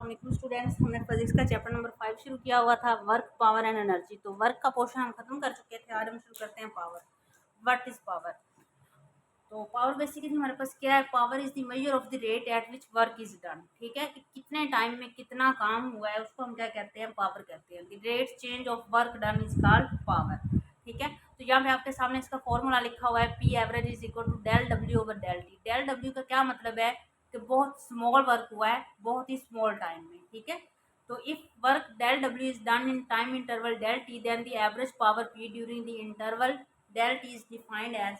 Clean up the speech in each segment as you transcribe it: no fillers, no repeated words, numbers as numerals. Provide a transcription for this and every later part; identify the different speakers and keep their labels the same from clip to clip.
Speaker 1: Students, हमने physics का chapter number 5 शुरू किया हुआ था, वर्क पावर एंड एनर्जी। तो वर्क का पोर्शन हम खत्म कर चुके थे। आज हम शुरू करते हैं पावर। What is power? तो पावर बेसिकली हमारे पास क्या है? Power is the measure of the rate at which work is done. ठीक है, कि कितने टाइम में कितना काम हुआ है उसको हम क्या कहते हैं? पावर कहते हैं। The rate change of work done is called power. ठीक है, तो यहाँ पे आपके सामने इसका फॉर्मूला लिखा हुआ है, P average is equal to del W over del T. Del W का क्या मतलब है? कि बहुत स्मॉल वर्क हुआ है बहुत ही स्मॉल टाइम में। ठीक है, तो if work del W is done in time interval del T, then the average power P during the interval del T is defined as,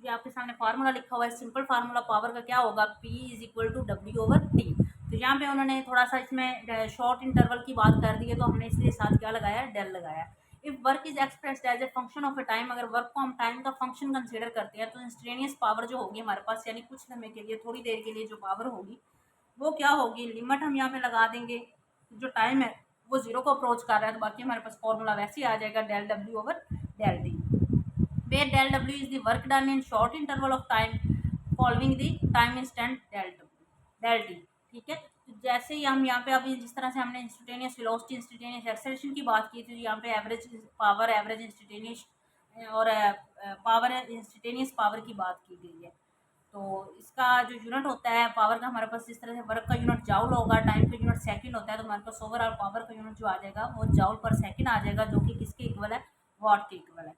Speaker 1: ये आपके सामने फार्मूला लिखा हुआ है। सिंपल फार्मूला पावर का क्या होगा? P is equal to W over T. तो यहाँ पे उन्होंने थोड़ा सा इसमें शॉर्ट इंटरवल की बात कर दी है, तो हमने इसलिए साथ क्या लगाया? डेल लगाया। If work is expressed as a function of a time, अगर वर्क को हम टाइम का फंक्शन कंसीडर करते हैं तो इंस्टेंटेनियस पावर जो होगी हमारे पास, यानी कुछ समय के लिए, थोड़ी देर के लिए जो पावर होगी वो क्या होगी? लिमिट हम यहाँ पे लगा देंगे। जो टाइम है वो जीरो को अप्रोच कर रहा है, तो बाकी हमारे पास फॉर्मूला वैसे ही आ जाएगा, del W over del T, where del W is the work done in short interval of time following the time instant del T। ठीक है, तो जैसे ही हम यहाँ पे अभी जिस तरह से हमने इंस्टेंटेनियस वेलोसिटी, इंस्टेंटेनियस एक्सेलरेशन की बात की थी, यहाँ पे एवरेज पावर, एवरेज इंस्टेंटेनियस और पावर इंस्टेंटेनियस पावर की बात की गई है। तो इसका जो यूनिट होता है पावर का, हमारे पास जिस तरह से वर्क का यूनिट जाउल होगा, टाइम का यूनिट सेकंड होता है, तो हमारे पास ओवरऑल पावर का यूनिट जो आ जाएगा वो जाउल पर सेकंड आ जाएगा, जो कि किसके इक्वल है? वाट के इक्वल है।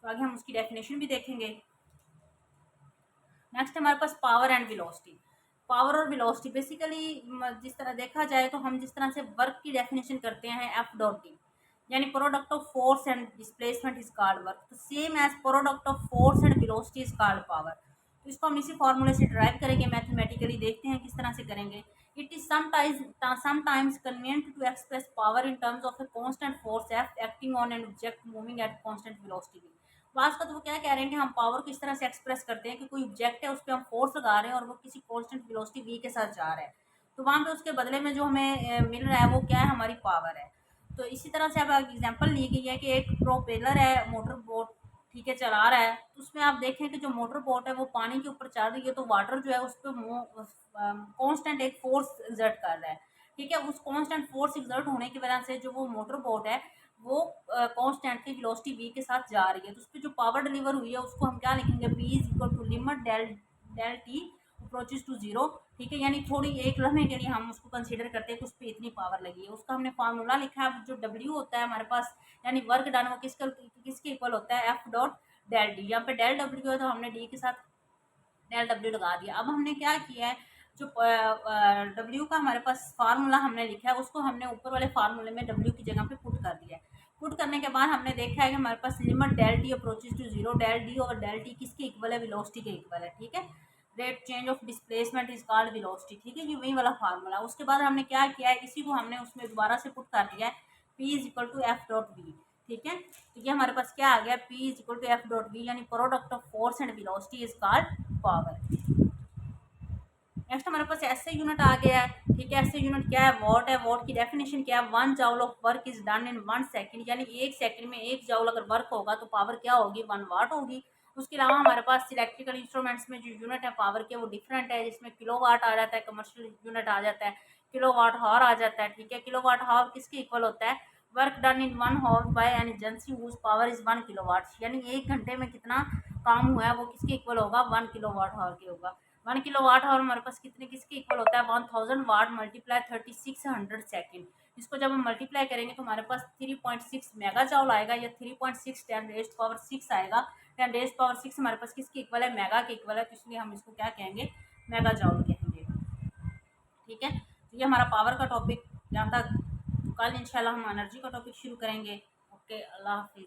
Speaker 1: तो आगे हम उसकी डेफिनेशन भी देखेंगे। नेक्स्ट हमारे पास पावर एंड वेलोसिटी। पावर और वेलोसिटी बेसिकली जिस तरह देखा जाए तो हम जिस तरह से वर्क की डेफिनेशन करते हैं एफ डॉट टी, यानी product of force and displacement is called work. तो same as product of force and velocity is called power. तो इसको हम इसी फॉर्मूले से ड्राइव करेंगे मैथमेटिकली। देखते हैं किस तरह से करेंगे। It is sometimes convenient to express power in terms of a constant force F acting on an object moving at constant velocity v। बात का तो वो क्या कह रहे हैं कि हम पावर को इस तरह से एक्सप्रेस करते हैं कि कोई ऑब्जेक्ट है, उस पर हम फोर्स लगा रहे हैं और वो किसी कांस्टेंट वेलोसिटी v के साथ जा रहा है, तो वहाँ पे उसके बदले में जो हमें मिल रहा है वो क्या है? हमारी पावर है। तो इसी तरह से अब एग्जांपल ली गई है कि एक प्रोपेलर है, मोटर बोट, ठीक है, चला रहा है। तो उसमें आप देखें कि जो मोटर बोट है वो पानी के ऊपर चल रही है, तो वाटर जो है उस पर कांस्टेंट एक फोर्स एक्सर्ट कर रहा है। ठीक है, उस कांस्टेंट फोर्स एक्सर्ट होने की वजह से जो वो मोटर बोट है वो कांस्टेंटली वेलोसिटी v के साथ जा रही है, तो उस पर जो पावर डिलीवर हुई है उसको हम क्या लिखेंगे? p is equal to limit del del T approaches to zero. ठीक है, यानी थोड़ी एक लम्हे के लिए हम उसको कंसीडर करते हैं कि उस पर इतनी पावर लगी है। उसका हमने फार्मूला लिखा है। जो w होता है हमारे पास, यानी वर्क डन, वो किसके इक्वल होता है? f dot del D. यहाँ पे डेल w है तो हमने d के साथ डेल डब्ल्यू लगा दिया। अब हमने क्या किया है? जो डब्ल्यू का हमारे पास फार्मूला हमने लिखा है उसको हमने ऊपर वाले फार्मूले में डब्ल्यू की जगह पे पुट कर दिया है। पुट करने के बाद हमने देखा है कि हमारे पास limit del T approaches to zero, del D और डेल टी किसके इक्वल है? वेलोसिटी के इक्वल है। ठीक है, rate change of displacement is called velocity. ठीक है, ये वही वाला फार्मूला। उसके बाद हमने क्या किया है? इसी को हमने उसमें दोबारा से पुट कर दिया है, P is equal to F dot V. ठीक है, तो ये हमारे पास क्या आ गया? P is equal to F dot V, यानी product of force and velocity is called power. Next हमारे पास ऐसे यूनिट आ गया है। ठीक है, ऐसे यूनिट क्या है? वॉट है। वॉट की डेफिनेशन क्या है? 1 जॉल of work is done in 1 second, यानी 1 सेकंड में 1 जॉल अगर वर्क होगा तो पावर क्या होगी? 1 वाट होगी। उसके अलावा हमारे पास इलेक्ट्रिकल इंस्ट्रूमेंट्स में जो यूनिट है पावर के वो डिफरेंट है, जिसमें किलो वाट आ जाता है, कमर्शियल यूनिट आ जाता है, किलो वाट हावर आ जाता है। ठीक है, किलो वाट हावर किसके इक्वल होता है? Work done in 1 hour by an agency whose power is 1 kilo watt, यानी 1 घंटे में कितना काम हुआ है वो किसके इक्वल होगा? 1 किलो वाट हावर के होगा। 1 किलो वाट आवर हमारे पास किसके इक्वल होता है? 1000 वाट मल्टीप्लाई 3600 सेकेंड। इसको जब हम मल्टीप्लाई करेंगे तो हमारे पास 3.6 मेगा जॉल आएगा, या 3.6 10 रेज़्ड पावर 6 आएगा। 10 रेज़्ड पावर 6 हमारे पास किसके इक्वल है? मेगा के इक्वल है, तो इसलिए हम इसको क्या कहेंगे? मेगा जॉल कहेंगे। ठीक है, तो ये हमारा पावर का टॉपिक यहाँ तक। कल इंशाल्लाह हम एनर्जी का टॉपिक शुरू करेंगे। ओके, अल्लाह हाफिज़।